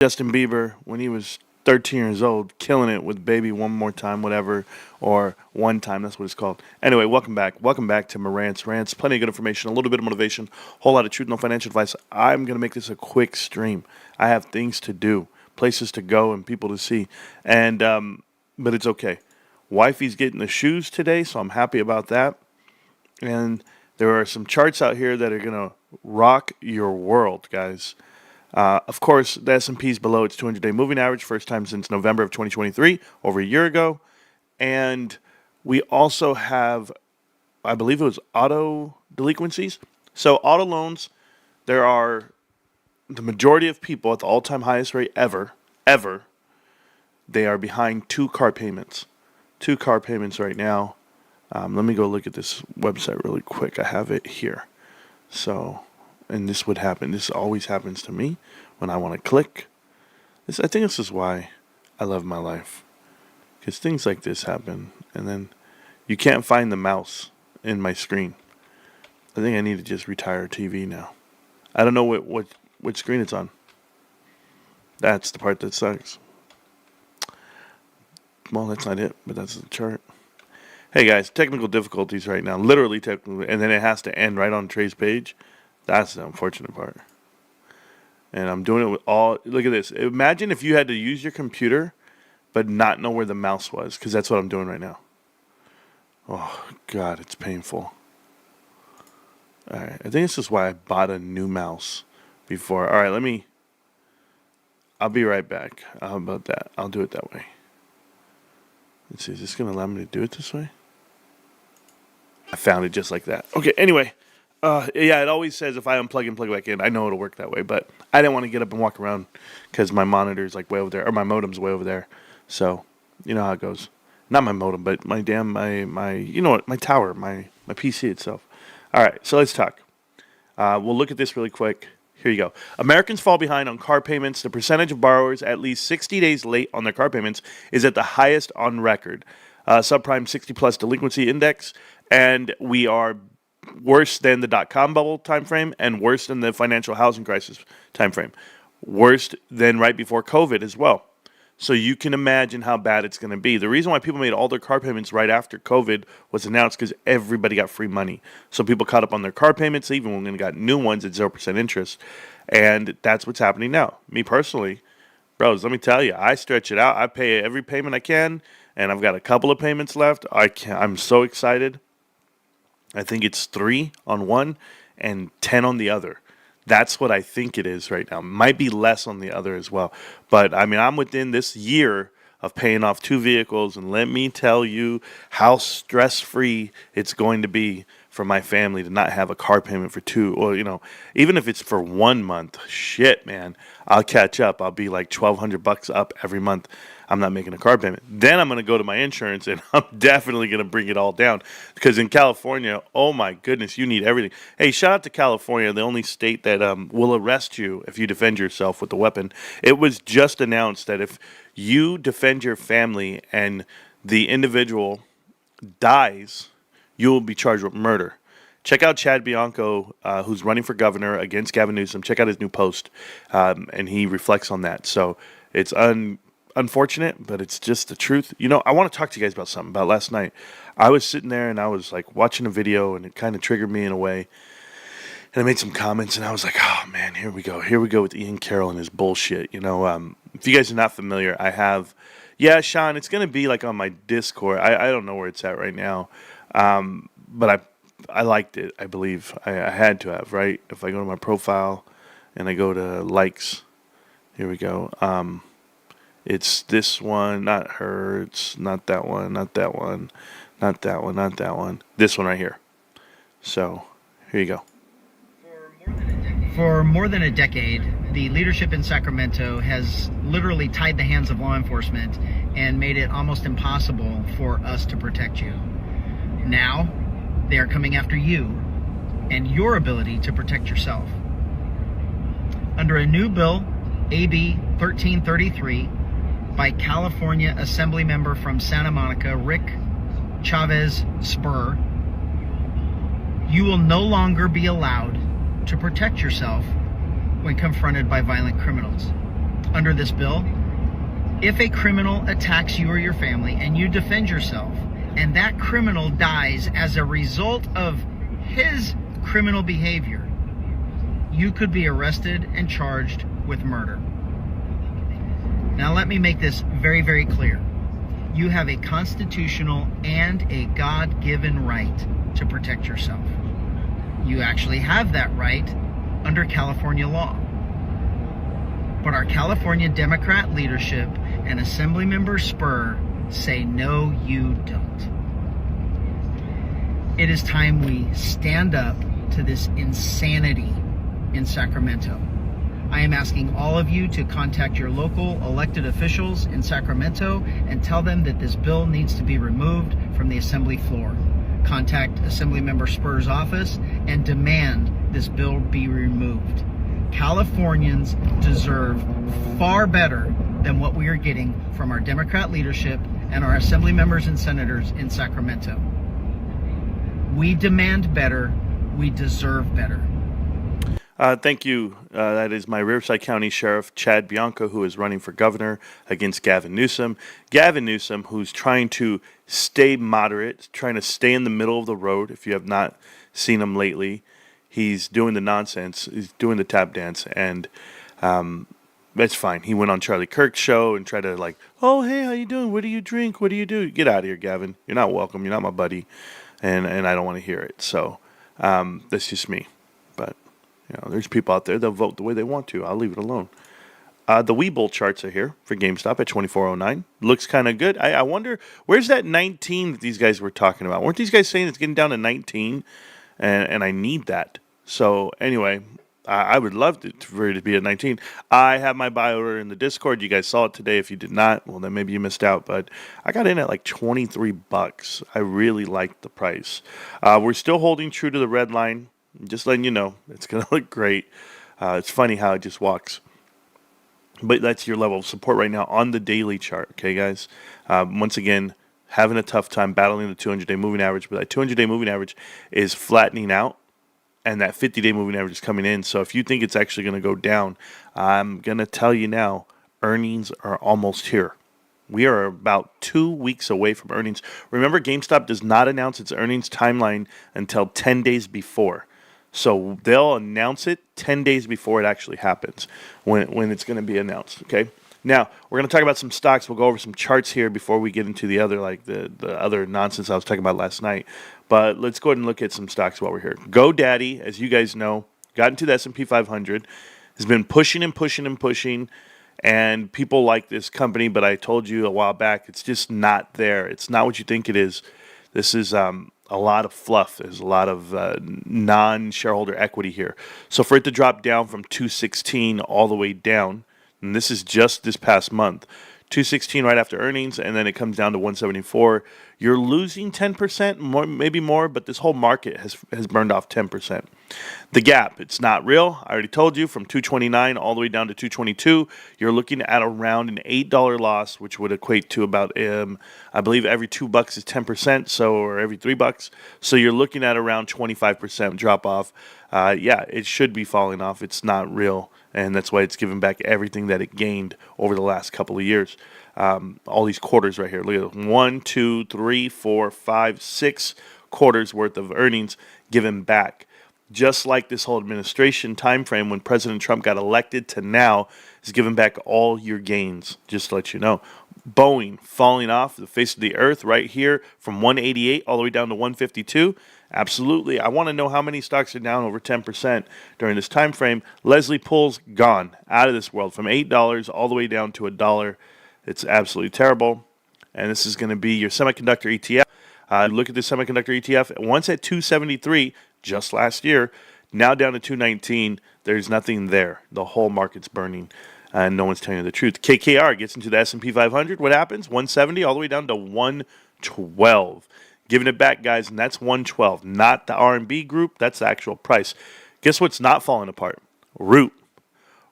Justin Bieber, when he was 13 years old, killing it with Baby One More Time, whatever, or One Time, that's what it's called. Anyway, welcome back. Welcome back to Marantz Rantz. Plenty of good information, a little bit of motivation, a whole lot of truth, no financial advice. I'm going to make this a quick stream. I have things to do, places to go, and people to see. And but it's okay. Wifey's getting the shoes today, so I'm happy about that. And there are some charts out here that are going to rock your world, guys. Of course, the S&P is below its 200-day moving average, first time since November of 2023, over a year ago. And we also have, I believe it was auto delinquencies. So auto loans, there are the majority of people at the all-time highest rate ever, they are behind two car payments. Two car payments right now. Let me go look at this website really quick. I have it here. So... and this would happen. This always happens to me when I want to click. I think this is why I love my life. Because things like this happen. And then you can't find the mouse in my screen. I think I need to just retire TV now. I don't know what screen it's on. That's the part that sucks. Well, that's not it, but that's the chart. Hey guys, technical difficulties right now. Literally technical. And then it has to end right on Trey's page. That's the unfortunate part. And I'm doing it with all... look at this. Imagine if you had to use your computer but not know where the mouse was, because that's what I'm doing right now. Oh, God, it's painful. All right. I think this is why I bought a new mouse before. All right, I'll be right back. How about that? I'll do it that way. Let's see. Is this going to allow me to do it this way? I found it just like that. Okay, anyway... yeah, it always says if I unplug and plug back in, I know it'll work that way. But I didn't want to get up and walk around because my monitor's like way over there, or my modem's way over there. So, you know how it goes. Not my modem, but my you know what, my tower, my PC itself. All right, so let's talk. We'll look at this really quick. Here you go. Americans fall behind on car payments. The percentage of borrowers at least 60 days late on their car payments is at the highest on record. Subprime 60-plus delinquency index, and we are worse than the dot-com bubble timeframe and worse than the financial housing crisis timeframe. Worse than right before COVID as well. So you can imagine how bad it's going to be. The reason why people made all their car payments right after COVID was announced because everybody got free money. So people caught up on their car payments, even when they got new ones at 0% interest. And that's what's happening now. Me personally, bros, let me tell you, I stretch it out. I pay every payment I can, and I've got a couple of payments left. I'm so excited. I think it's 3 on one and 10 on the other. That's what I think it is right now. Might be less on the other as well. But, I mean, I'm within this year of paying off 2 vehicles. And let me tell you how stress-free it's going to be for my family to not have a car payment for 2. Or, you know, even if it's for 1 month, shit, man, I'll catch up. I'll be like $1,200 up every month. I'm not making a car payment. Then I'm going to go to my insurance, and I'm definitely going to bring it all down. Because in California, oh my goodness, you need everything. Hey, shout out to California, the only state that will arrest you if you defend yourself with a weapon. It was just announced that if you defend your family and the individual dies, you will be charged with murder. Check out Chad Bianco, who's running for governor against Gavin Newsom. Check out his new post, and he reflects on that. So it's unfortunate, but it's just the truth. You know, I want to talk to you guys about something about last night. I was sitting there and I was like watching a video, and it kind of triggered me in a way. And I made some comments, and I was like, oh man, here we go with Ian Carroll and his bullshit. You know, if you guys are not familiar, I have, Sean, it's going to be like on my Discord. I don't know where it's at right now. But I liked it, I believe. I had to have, right? If I go to my profile and I go to likes, here we go. It's this one, not her. It's not that one, not that one, not that one, not that one. This one right here. So, here you go. For more than a decade, the leadership in Sacramento has literally tied the hands of law enforcement and made it almost impossible for us to protect you. Now, they are coming after you and your ability to protect yourself. Under a new bill, AB 1333, by California Assembly member from Santa Monica, Rick Chavez Spur, you will no longer be allowed to protect yourself when confronted by violent criminals. under this bill, if a criminal attacks you or your family and you defend yourself, and that criminal dies as a result of his criminal behavior, you could be arrested and charged with murder. Now let me make this very, very clear. You have a constitutional and a God-given right to protect yourself. You actually have that right under California law. But our California Democrat leadership and Assemblymember Spur say, no, you don't. It is time we stand up to this insanity in Sacramento. I am asking all of you to contact your local elected officials in Sacramento and tell them that this bill needs to be removed from the Assembly floor. Contact Assemblymember Spur's office and demand this bill be removed. Californians deserve far better than what we are getting from our Democrat leadership and our Assembly members and senators in Sacramento. We demand better. We deserve better. Thank you. That is my Riverside County Sheriff, Chad Bianco, who is running for governor against Gavin Newsom. Gavin Newsom, who's trying to stay moderate, trying to stay in the middle of the road. If you have not seen him lately, he's doing the nonsense. He's doing the tap dance, and that's fine. He went on Charlie Kirk's show and tried to like, oh, hey, how you doing? What do you drink? What do you do? Get out of here, Gavin. You're not welcome. You're not my buddy, and I don't want to hear it. So that's just me. But there's people out there that vote the way they want to. I'll leave it alone. The Webull charts are here for GameStop at 2409. Looks kind of good. I wonder, where's that 19 that these guys were talking about? Weren't these guys saying it's getting down to 19? And I need that. So anyway, I would love for it to be at 19. I have my buy order in the Discord. You guys saw it today. If you did not, well, then maybe you missed out. But I got in at like $23. I really liked the price. We're still holding true to the red line. Just letting you know, it's going to look great. It's funny how it just walks. But that's your level of support right now on the daily chart, okay, guys? Once again, having a tough time battling the 200-day moving average, but that 200-day moving average is flattening out, and that 50-day moving average is coming in. So if you think it's actually going to go down, I'm going to tell you now, earnings are almost here. We are about 2 weeks away from earnings. Remember, GameStop does not announce its earnings timeline until 10 days before. So they'll announce it 10 days before it actually happens, when it's going to be announced, okay? Now, we're going to talk about some stocks. We'll go over some charts here before we get into the other, like the other nonsense I was talking about last night. But let's go ahead and look at some stocks while we're here. GoDaddy, as you guys know, got into the S&P 500, has been pushing and pushing and pushing, and people like this company, but I told you a while back, it's just not there. It's not what you think it is. This is a lot of fluff. There's a lot of non-shareholder equity here. So for it to drop down from 216 all the way down, and this is just this past month, 216 right after earnings, and then it comes down to 174. You're losing 10%, more, maybe more, but this whole market has burned off 10%. The gap, it's not real. I already told you, from 229 all the way down to 222, you're looking at around an $8 loss, which would equate to about, I believe every $2 is 10%, or every $3. So you're looking at around 25% drop off. Yeah, it should be falling off. It's not real. And that's why it's given back everything that it gained over the last couple of years. All these quarters right here. Look at 1, 2, 3, 4, 5, 6 quarters worth of earnings given back. Just like this whole administration time frame when President Trump got elected to now is giving back all your gains, just to let you know. Boeing falling off the face of the earth right here from 188 all the way down to 152. Absolutely. I want to know how many stocks are down over 10% during this time frame. Leslie Pool's gone out of this world from $8 all the way down to $1. It's absolutely terrible. And this is going to be your semiconductor ETF. Look at the semiconductor ETF. Once at 273 just last year, now down to 219. There's nothing there. The whole market's burning. And no one's telling you the truth. KKR gets into the S&P 500. What happens? 170 all the way down to 112. Giving it back, guys, and that's 112. Not the R&B group. That's the actual price. Guess what's not falling apart? Root.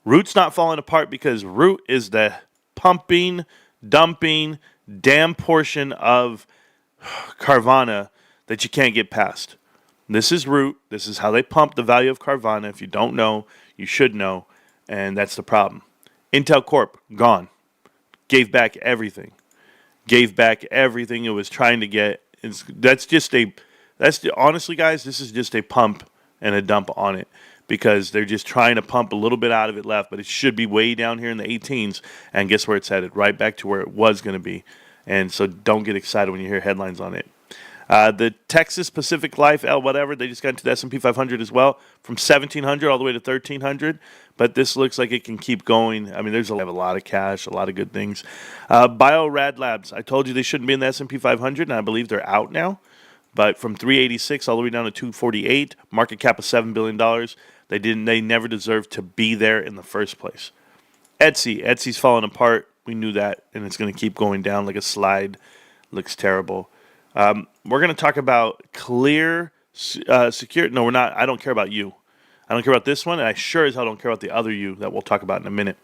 Root's not falling apart because Root is the pumping, dumping, damn portion of Carvana that you can't get past. This is Root. This is how they pump the value of Carvana. If you don't know, you should know, and that's the problem. Intel Corp, gone. Gave back everything. Gave back everything it was trying to get. Honestly, guys, this is just a pump and a dump on it because they're just trying to pump a little bit out of it left, but it should be way down here in the 18s. And guess where it's headed? Right back to where it was going to be. And so don't get excited when you hear headlines on it. The Texas Pacific Life, whatever, they just got into the S&P 500 as well, from 1,700 all the way to 1,300. But this looks like it can keep going. I mean, have a lot of cash, a lot of good things. Biorad Labs, I told you they shouldn't be in the S&P 500, and I believe they're out now. But from 386 all the way down to 248, market cap of $7 billion. They never deserved to be there in the first place. Etsy's falling apart. We knew that, and it's going to keep going down like a slide. Looks terrible. We're going to talk about Clear Secure. No, we're not. I don't care about you. I don't care about this one, and I sure as hell don't care about the other you that we'll talk about in a minute.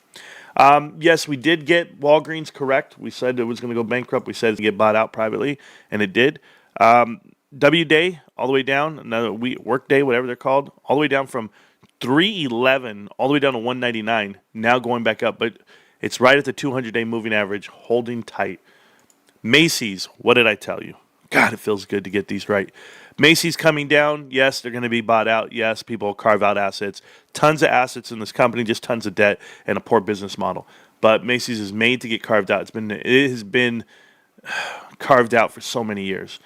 Yes, we did get Walgreens correct. We said it was going to go bankrupt. We said it would get bought out privately, and it did. W-Day, all the way down, another Workday, whatever they're called, all the way down from 311 all the way down to 199, now going back up. But it's right at the 200-day moving average, holding tight. Macy's, what did I tell you? God, it feels good to get these right. Macy's coming down. Yes, they're going to be bought out. Yes, people carve out assets. Tons of assets in this company, just tons of debt and a poor business model. But Macy's is made to get carved out. It has been carved out for so many years.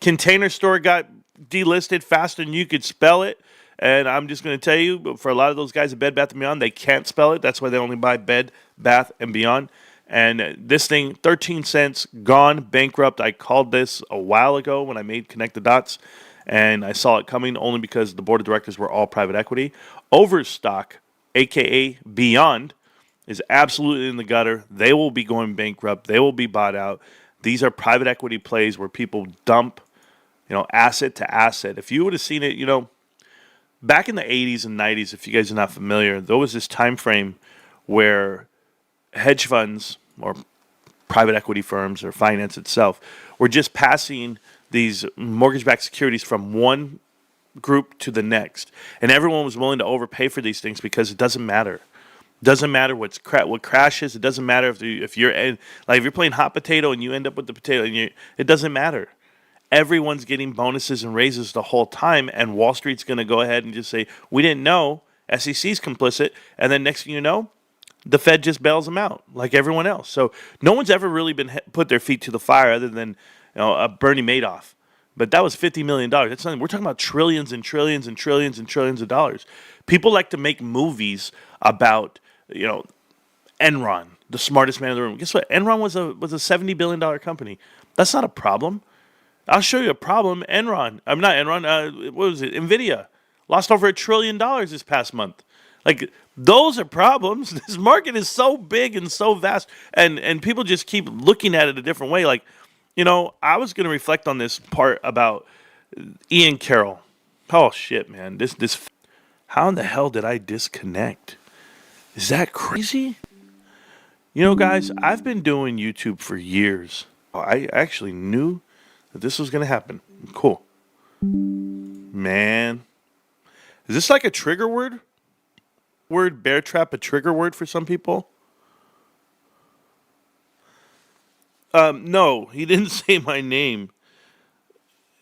Container Store got delisted faster than you could spell it. And I'm just going to tell you, for a lot of those guys at Bed Bath & Beyond, they can't spell it. That's why they only buy Bed, Bath & Beyond. And this thing, 13 cents, gone, bankrupt. I called this a while ago when I made Connect the Dots, and I saw it coming only because the board of directors were all private equity. Overstock, a.k.a. Beyond, is absolutely in the gutter. They will be going bankrupt. They will be bought out. These are private equity plays where people dump, asset to asset. If you would have seen it, back in the 80s and 90s, if you guys are not familiar, there was this time frame where hedge funds or private equity firms or finance itself were just passing these mortgage-backed securities from one group to the next. And everyone was willing to overpay for these things because it doesn't matter. It doesn't matter what crashes. It doesn't matter if you're playing hot potato and you end up with the potato. It doesn't matter. Everyone's getting bonuses and raises the whole time, and Wall Street's going to go ahead and just say, we didn't know, SEC's complicit, and then next thing you know, the Fed just bails them out like everyone else. So no one's ever really been put their feet to the fire other than Bernie Madoff. But that was $50 million. That's nothing. We're talking about trillions and trillions and trillions and trillions of dollars. People like to make movies about, Enron, the smartest man in the room. Guess what? Enron was a $70 billion company. That's not a problem. I'll show you a problem. Not Enron. What was it? NVIDIA lost over $1 trillion this past month. Like, those are problems. This market is so big and so vast, and people just keep looking at it a different way. Like, I was going to reflect on this part about Ian Carroll. Oh, shit, man. How in the hell did I disconnect? Is that crazy? Guys, I've been doing YouTube for years. I actually knew that this was going to happen. Cool. Man. Is this like a trigger word? Bear trap a trigger word for some people? No, he didn't say my name.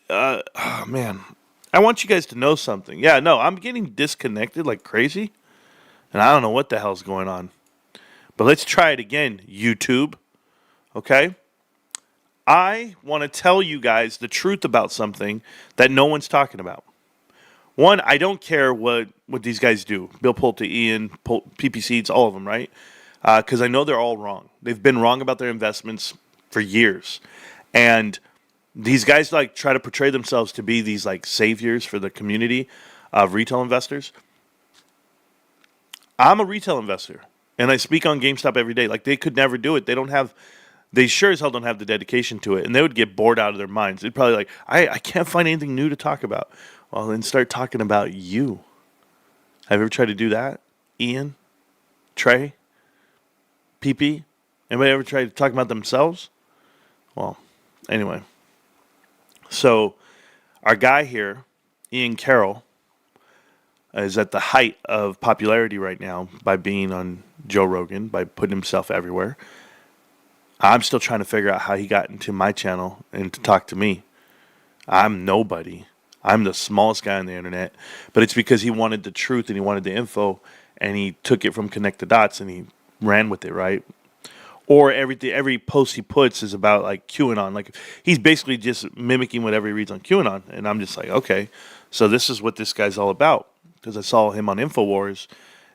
Oh man, I want you guys to know something. Yeah, no, I'm getting disconnected like crazy, and I don't know what the hell's going on. But let's try it again, YouTube. Okay? I want to tell you guys the truth about something that no one's talking about. One, I don't care what these guys do. Bill Pulte, Ian, PPC, it's all of them, right? Because I know they're all wrong. They've been wrong about their investments for years. And these guys try to portray themselves to be these saviors for the community of retail investors. I'm a retail investor, and I speak on GameStop every day. They could never do it. They sure as hell don't have the dedication to it, and they would get bored out of their minds. They'd probably I can't find anything new to talk about. Well, then start talking about you. Have you ever tried to do that? Ian? Trey? PP? Anybody ever tried to talk about themselves? Well, anyway. So, our guy here, Ian Carroll, is at the height of popularity right now by being on Joe Rogan, by putting himself everywhere. I'm still trying to figure out how he got into my channel and to talk to me. I'm nobody. I'm the smallest guy on the internet, but it's because he wanted the truth and he wanted the info, and he took it from Connect the Dots and he ran with it, right? Or every post he puts is about like QAnon. Like he's basically just mimicking whatever he reads on QAnon, and I'm just like, okay, so this is what this guy's all about. Because I saw him on InfoWars,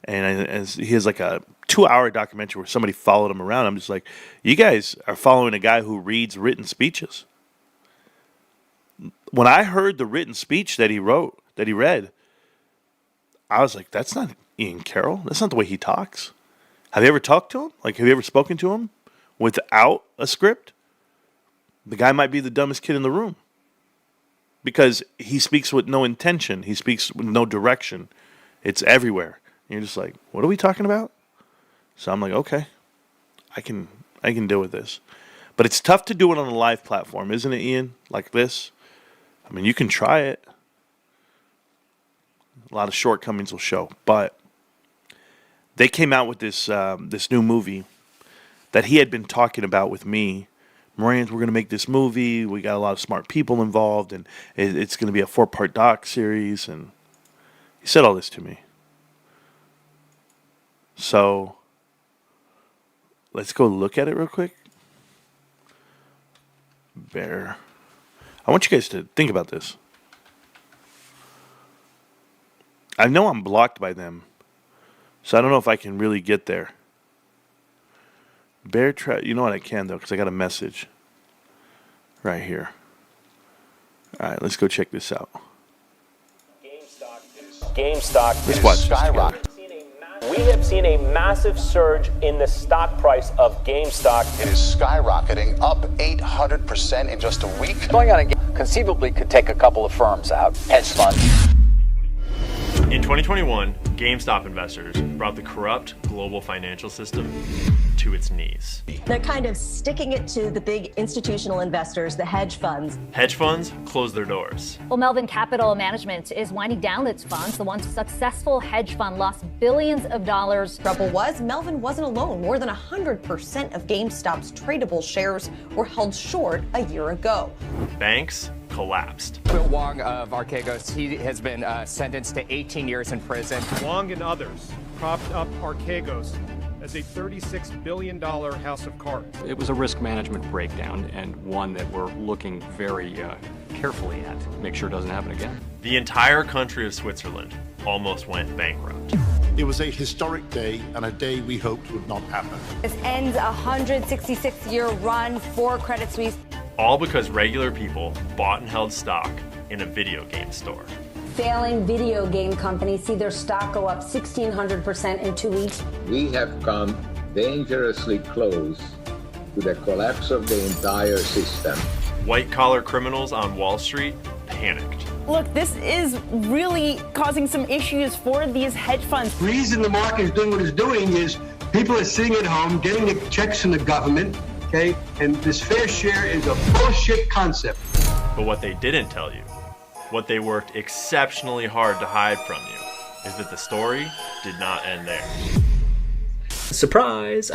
and he has like a 2-hour documentary where somebody followed him around. I'm just like, you guys are following a guy who reads written speeches. When I heard the written speech that he read, I was like, that's not Ian Carroll. That's not the way he talks. Have you ever talked to him? Like, have you ever spoken to him without a script? The guy might be the dumbest kid in the room. Because he speaks with no intention. He speaks with no direction. It's everywhere. And you're just like, what are we talking about? So I'm like, okay, I can deal with this. But it's tough to do it on a live platform, isn't it, Ian? Like this. I mean, you can try it. A lot of shortcomings will show. But they came out with this new movie that he had been talking about with me. Marantz, we're going to make this movie. We got a lot of smart people involved, and it's going to be a 4-part doc series. And he said all this to me. So let's go look at it real quick. Bear. I want you guys to think about this. I know I'm blocked by them, so I don't know if I can really get there. Bear trap. You know what, I can though, because I got a message right here. All right, let's go check this out. GameStop Let's watch this skyrocketing. We have seen a massive surge in the stock price of GameStop. It is skyrocketing, up 800% in just a week. Going on conceivably could take a couple of firms out. Hedge funds. In 2021, GameStop investors brought the corrupt global financial system to its knees. They're kind of sticking it to the big institutional investors, the hedge funds. Hedge funds closed their doors. Well, Melvin Capital Management is winding down its funds. The once successful hedge fund lost billions of dollars. Trouble was, Melvin wasn't alone. More than 100% of GameStop's tradable shares were held short a year ago. Banks collapsed. Bill Wong of Archegos, he has been sentenced to 18 years in prison. Wong and others propped up Archegos as a $36 billion house of cards. It was a risk management breakdown, and one that we're looking very carefully at to make sure it doesn't happen again. The entire country of Switzerland almost went bankrupt. It was a historic day, and a day we hoped would not happen. This ends a 166-year run for Credit Suisse. All because regular people bought and held stock in a video game store. Failing video game companies see their stock go up 1,600% in 2 weeks. We have come dangerously close to the collapse of the entire system. White-collar criminals on Wall Street panicked. Look, this is really causing some issues for these hedge funds. The reason the market is doing what it's doing is people are sitting at home getting the checks from the government, okay? And this fair share is a bullshit concept. But what they didn't tell you, what they worked exceptionally hard to hide from you, is that the story did not end there. Surprise!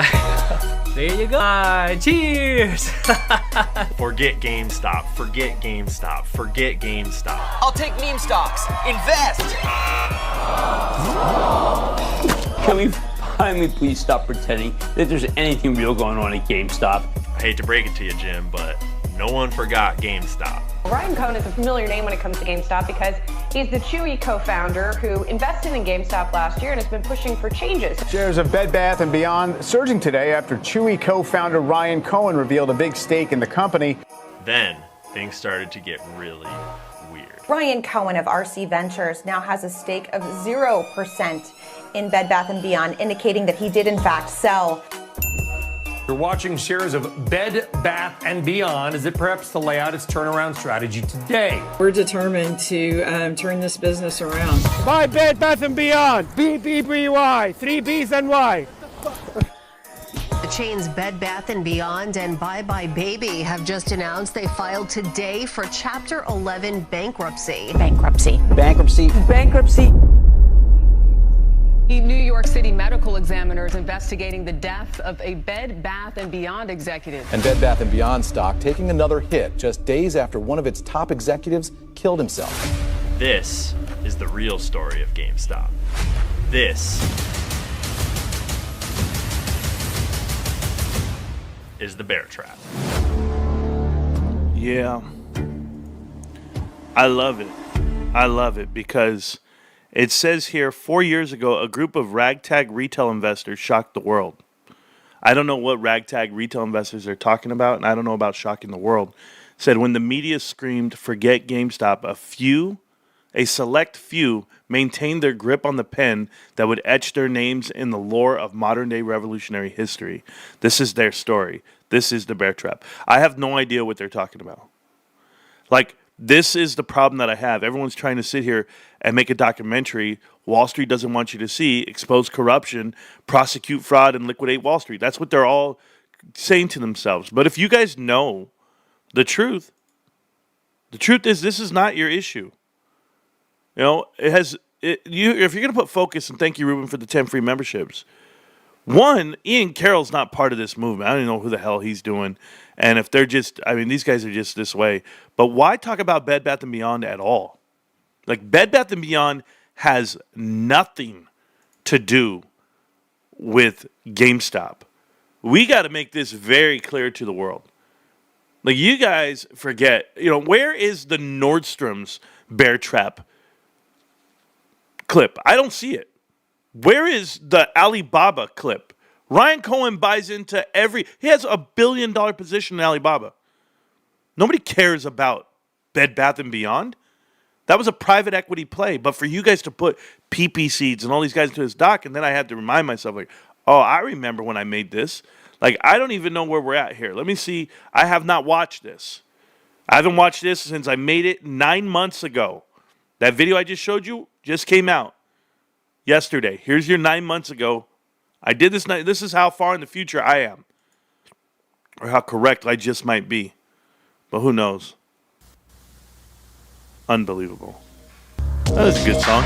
There you go. Cheers! Forget GameStop. Forget GameStop. Forget GameStop. I'll take meme stocks. Invest! Can we finally please stop pretending that there's anything real going on at GameStop? I hate to break it to you, Jim, but no one forgot GameStop. Ryan Cohen is a familiar name when it comes to GameStop because he's the Chewy co-founder who invested in GameStop last year and has been pushing for changes. Shares of Bed Bath & Beyond surging today after Chewy co-founder Ryan Cohen revealed a big stake in the company. Then things started to get really weird. Ryan Cohen of RC Ventures now has a stake of 0% in Bed Bath & Beyond, indicating that he did in fact sell. You're watching shares of Bed Bath & Beyond as it preps to lay out its turnaround strategy today. We're determined to turn this business around. Buy Bed Bath & Beyond. BBBY. 3 B's and Y. The chain's Bed Bath & Beyond and Bye Bye Baby have just announced they filed today for Chapter 11 bankruptcy. Bankruptcy. Bankruptcy. Bankruptcy. New York City medical examiners investigating the death of a Bed Bath & Beyond executive. And Bed Bath & Beyond stock taking another hit just days after one of its top executives killed himself. This is the real story of GameStop. This is the bear trap. Yeah. I love it. I love it because it says here 4 years ago, a group of ragtag retail investors shocked the world. I don't know what ragtag retail investors are talking about, and I don't know about shocking the world. It said when the media screamed, forget GameStop, a select few maintained their grip on the pen that would etch their names in the lore of modern-day revolutionary history. This is their story. This is the bear trap. I have no idea what they're talking about. Like, this is the problem that I have. Everyone's trying to sit here and make a documentary Wall Street doesn't want you to see, expose corruption, prosecute fraud, and liquidate Wall Street. That's what they're all saying to themselves. But if you guys know the truth is this is not your issue. You know, if you're going to put focus, and thank you, Ruben, for the 10 free memberships. One, Ian Carroll's not part of this movement. I don't even know who the hell he's doing. And if they're just, I mean, these guys are just this way. But why talk about Bed Bath & Beyond at all? Like, Bed Bath & Beyond has nothing to do with GameStop. We got to make this very clear to the world. Like, you guys forget, where is the Nordstrom's bear trap clip? I don't see it. Where is the Alibaba clip? Ryan Cohen buys into he has $1 billion position in Alibaba. Nobody cares about Bed Bath & Beyond. That was a private equity play. But for you guys to put PP Seeds and all these guys into his doc, and then I had to remind myself, like, oh, I remember when I made this. Like, I don't even know where we're at here. Let me see. I have not watched this. I haven't watched this since I made it 9 months ago. That video I just showed you just came out yesterday. Here's your 9 months ago. I did this. This is how far in the future I am. Or how correct I just might be. But who knows? Unbelievable. That was a good song.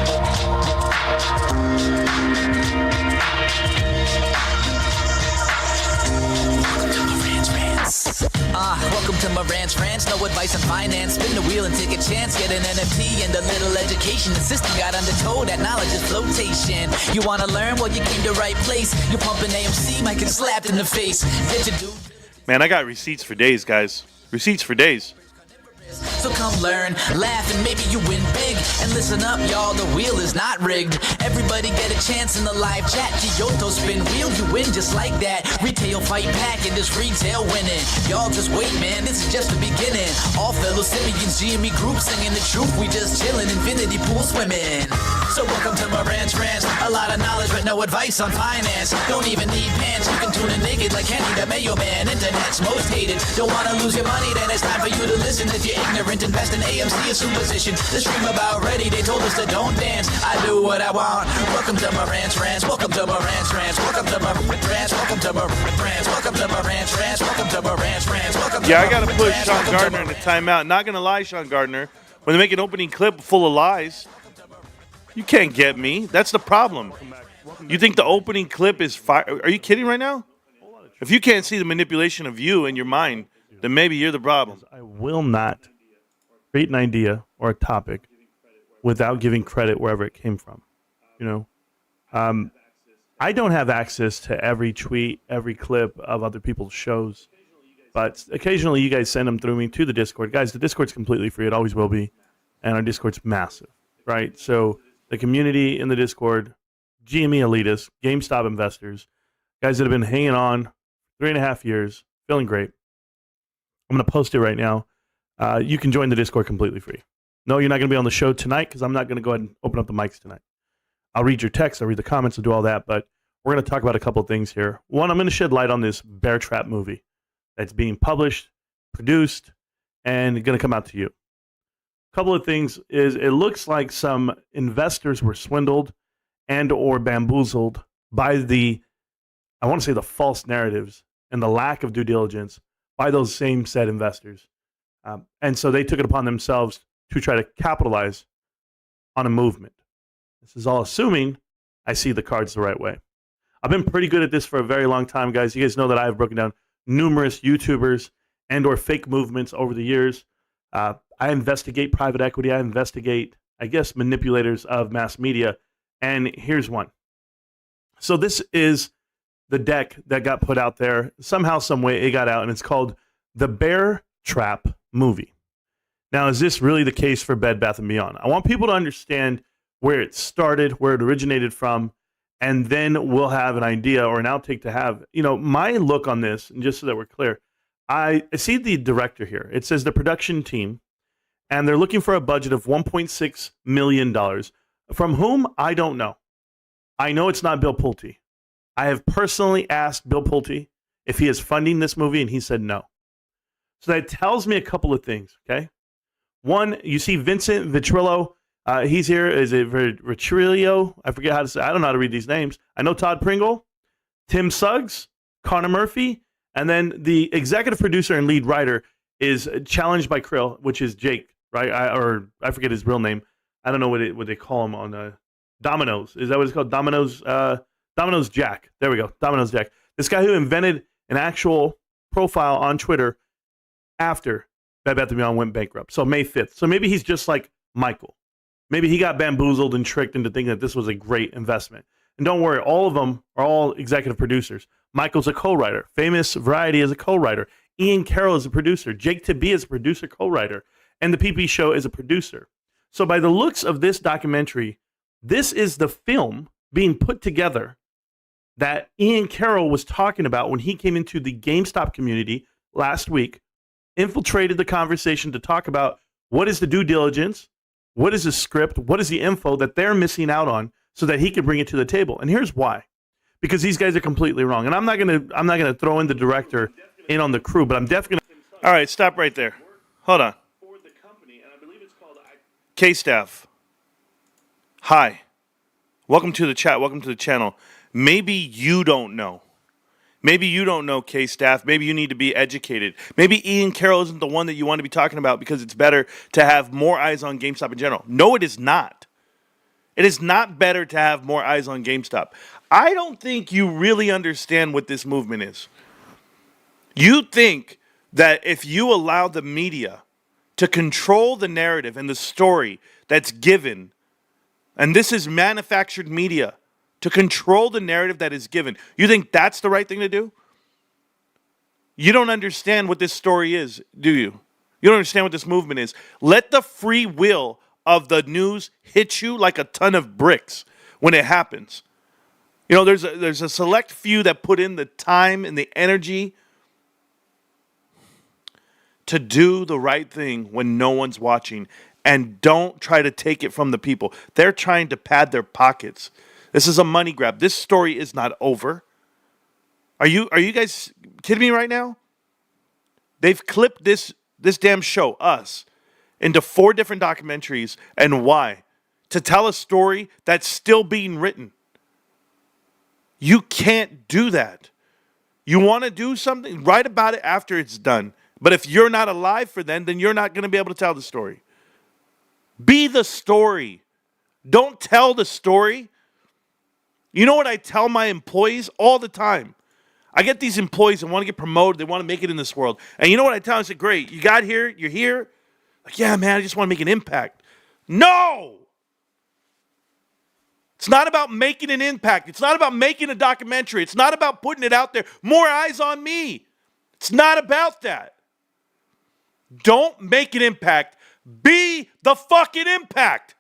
Welcome to Marantz Rantz, no advice on finance. Spin the wheel and take a chance. Get an NFT and a little education. The system got undertold, that knowledge is flotation. You want to learn? Well, you came to the right place. You're pumping AMC, might get slapped in the face. Man, I got receipts for days, guys. Receipts for days. So come learn, laugh, and maybe you win big. And listen up, y'all, the wheel is not rigged. Everybody get a chance in the live chat. Kyoto spin wheel, you win just like that. Retail fight pack, and this retail winning. Y'all just wait, man, this is just the beginning. All fellow Simeons, GME group singing the truth. We just chilling, infinity pool swimming. So welcome to Marantz Rantz. A lot of knowledge, but no advice on finance. Don't even need pants, you can tune in naked like Henry the Mayo Man. Internet's most hated. Don't wanna lose your money, then it's time for you to listen. If you're ignorant, invest in AMC, a superstition. The stream about ready, they told us to don't dance. I do what I want. Welcome to Marantz Rantz. Welcome to Marantz Rantz. Welcome to Marantz Rantz. Welcome to Marantz Rantz. Welcome to Marantz Rantz. Welcome to Marantz Rantz. Welcome to I gotta put Sean Gardner in a timeout. Not gonna lie, Sean Gardner. When they make an opening clip full of lies, you can't get me. That's the problem. You think the opening clip is fire? Are you kidding right now? If you can't see the manipulation of you and your mind, then maybe you're the problem. I will not create an idea or a topic without giving credit wherever it came from. I don't have access to every tweet, every clip of other people's shows, but occasionally you guys send them through me to the Discord. Guys, the Discord's completely free. It always will be. And our Discord's massive, right? So the community in the Discord, GME elitists, GameStop investors, guys that have been hanging on 3.5 years, feeling great. I'm going to post it right now. You can join the Discord completely free. No, you're not going to be on the show tonight because I'm not going to go ahead and open up the mics tonight. I'll read your text, I'll read the comments, I'll do all that, but we're going to talk about a couple of things here. One, I'm going to shed light on this Bear Trap movie that's being published, produced, and going to come out to you. A couple of things is it looks like some investors were swindled and or bamboozled by the, I want to say the false narratives and the lack of due diligence by those same said investors. And so they took it upon themselves to try to capitalize on a movement. This is all assuming I see the cards the right way. I've been pretty good at this for a very long time, guys. You guys know that I've broken down numerous YouTubers and or fake movements over the years. I investigate private equity. I investigate, I guess, manipulators of mass media. And here's one. So this is the deck that got put out there. Somehow, some way it got out, and it's called The Bear Trap Movie. Now, is this really the case for Bed Bath & Beyond? I want people to understand where it started, where it originated from, and then we'll have an idea or an outtake to have. You know, my look on this, and just so that we're clear, I see the director here. It says the production team, and they're looking for a budget of $1.6 million. From whom? I don't know. I know it's not Bill Pulte. I have personally asked Bill Pulte if he is funding this movie, and he said no. So that tells me a couple of things, okay? One, you see Vincent Vitrillo. He's here. Is it Vitrillo? I forget how to say. I don't know how to read these names. I know Todd Pringle, Tim Suggs, Connor Murphy, and then the executive producer and lead writer is challenged by Krill, which is Jake, right? I forget his real name. I don't know what they call him on Domino's. Is that what it's called? Domino's Jack. There we go. Domino's Jack. This guy who invented an actual profile on Twitter after Bed Bath & Beyond went bankrupt. So May 5th. So maybe he's just like Michael. Maybe he got bamboozled and tricked into thinking that this was a great investment. And don't worry, all of them are all executive producers. Michael's a co-writer. Famous Variety is a co-writer. Ian Carroll is a producer. Jake Tabee is a producer, co-writer. And the PP Show is a producer. So by the looks of this documentary, this is the film being put together that Ian Carroll was talking about when he came into the GameStop community last week, infiltrated the conversation to talk about what is the due diligence, what is the script, what is the info that they're missing out on so that he can bring it to the table. And here's why. Because these guys are completely wrong. And I'm not gonna throw in the director in on the crew, but I'm definitely gonna. All right, stop right there. Hold on. K-Staff. Hi. Welcome to the chat. Welcome to the channel. Maybe you don't know. Maybe you don't know, K-Staff. Maybe you need to be educated. Maybe Ian Carroll isn't the one that you want to be talking about because it's better to have more eyes on GameStop in general. No, it is not. It is not better to have more eyes on GameStop. I don't think you really understand what this movement is. You think that if you allow the media to control the narrative and the story that's given, and this is manufactured media, to control the narrative that is given, you think that's the right thing to do? You don't understand what this story is, do you? You don't understand what this movement is. Let the free will of the news hit you like a ton of bricks when it happens. You know, there's a select few that put in the time and the energy to do the right thing when no one's watching, and don't try to take it from the people. They're trying to pad their pockets. This is a money grab. This story is not over. Are you guys kidding me right now? They've clipped this damn show, us, into 4 different documentaries. And why? To tell a story that's still being written. You can't do that. You want to do something? Write about it after it's done. But if you're not alive for then you're not going to be able to tell the story. Be the story. Don't tell the story. You know what I tell my employees all the time? I get these employees that want to get promoted. They want to make it in this world. And you know what I tell them? I say, great, you got here, you're here. Like, yeah, man, I just want to make an impact. No! It's not about making an impact. It's not about making a documentary. It's not about putting it out there. More eyes on me. It's not about that. Don't make an impact. Be the fucking impact.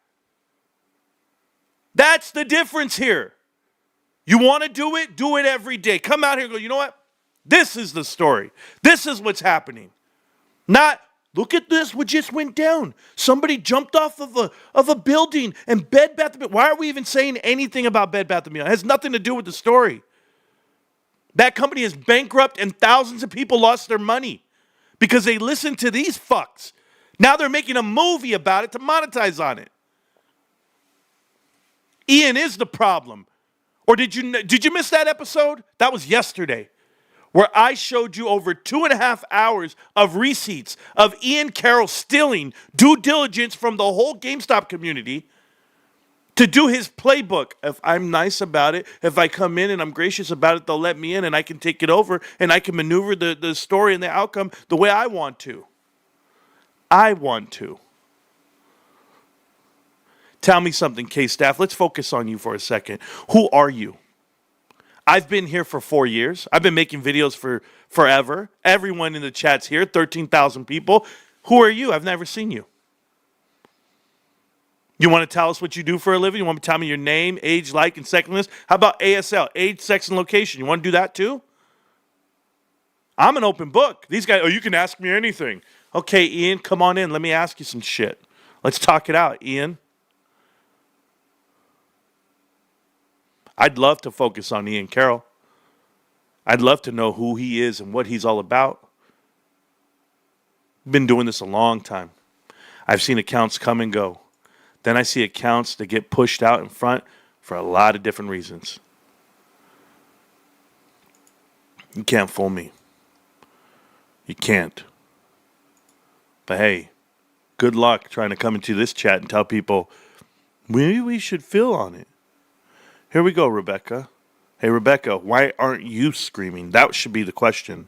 That's the difference here. You want to do it every day. Come out here and go, you know what? This is the story. This is what's happening. Not, look at this, what just went down. Somebody jumped off of a building and Bed Bath & Beyond. Why are we even saying anything about Bed Bath & Beyond? It has nothing to do with the story. That company is bankrupt and thousands of people lost their money because they listened to these fucks. Now they're making a movie about it to monetize on it. Ian is the problem. Or did you miss that episode? That was yesterday, where I showed you over 2.5 hours of receipts of Ian Carroll stealing due diligence from the whole GameStop community to do his playbook. If I'm nice about it, if I come in and I'm gracious about it, they'll let me in and I can take it over and I can maneuver the story and the outcome the way I want to. I want to. Tell me something, K-Staff. Let's focus on you for a second. Who are you? I've been here for 4 years. I've been making videos for forever. Everyone in the chat's here, 13,000 people. Who are you? I've never seen you. You want to tell us what you do for a living? You want to tell me your name, age, like, and second list? How about ASL, age, sex, and location? You want to do that too? I'm an open book. These guys, you can ask me anything. Okay, Ian, come on in. Let me ask you some shit. Let's talk it out, Ian. I'd love to focus on Ian Carroll. I'd love to know who he is and what he's all about. Been doing this a long time. I've seen accounts come and go. Then I see accounts that get pushed out in front for a lot of different reasons. You can't fool me. You can't. But hey, good luck trying to come into this chat and tell people, maybe we should fill on it. Here we go, Rebecca. Hey, Rebecca, why aren't you screaming? That should be the question.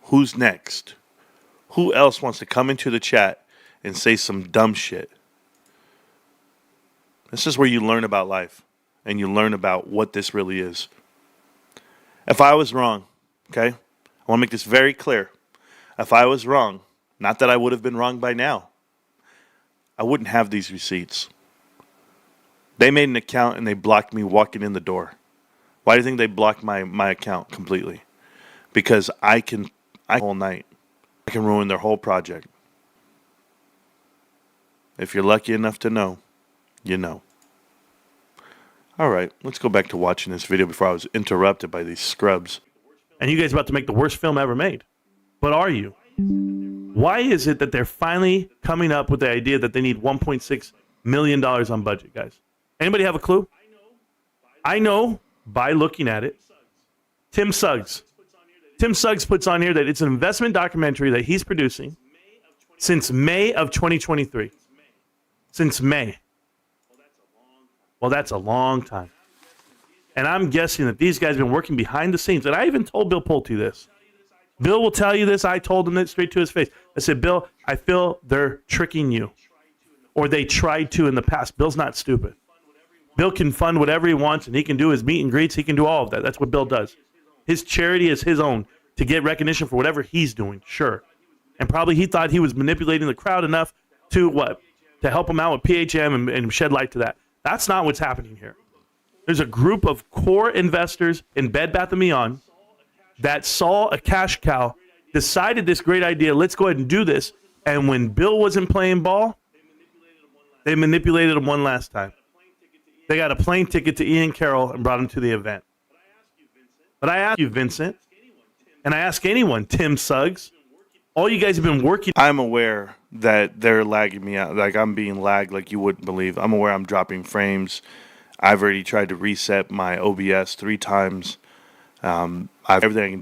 Who's next? Who else wants to come into the chat and say some dumb shit? This is where you learn about life and you learn about what this really is. If I was wrong, okay, I want to make this very clear. If I was wrong, not that I would have been wrong by now, I wouldn't have these receipts. They made an account and they blocked me walking in the door. Why do you think they blocked my account completely? Because I all night. I can ruin their whole project. If you're lucky enough to know, you know. All right, let's go back to watching this video before I was interrupted by these scrubs. And you guys are about to make the worst film ever made. But are you? Why is it that they're finally coming up with the idea that they need $1.6 million on budget, guys? Anybody have a clue? I know by looking at it. Tim Suggs. Tim Suggs puts on here that it's an investment documentary that he's producing since May of 2023. Since May. Well, that's a long time. And I'm guessing that these guys have been working behind the scenes. And I even told Bill Pulte this. Bill will tell you this. I told him that straight to his face. I said, Bill, I feel they're tricking you. Or they tried to in the past. Bill's not stupid. Bill can fund whatever he wants, and he can do his meet and greets. He can do all of that. That's what Bill does. His charity is his own to get recognition for whatever he's doing, sure. And probably he thought he was manipulating the crowd enough to what? To help him out with PHM and shed light to that. That's not what's happening here. There's a group of core investors in Bed Bath & Beyond that saw a cash cow, decided this great idea, let's go ahead and do this. And when Bill wasn't playing ball, they manipulated him one last time. They got a plane ticket to Ian Carroll and brought him to the event. But I ask you, Vincent, and I ask anyone, Tim Suggs, all you guys have been working. I'm aware that they're lagging me out. Like I'm being lagged like you wouldn't believe. I'm aware I'm dropping frames. I've already tried to reset my OBS 3 times. I've everything I can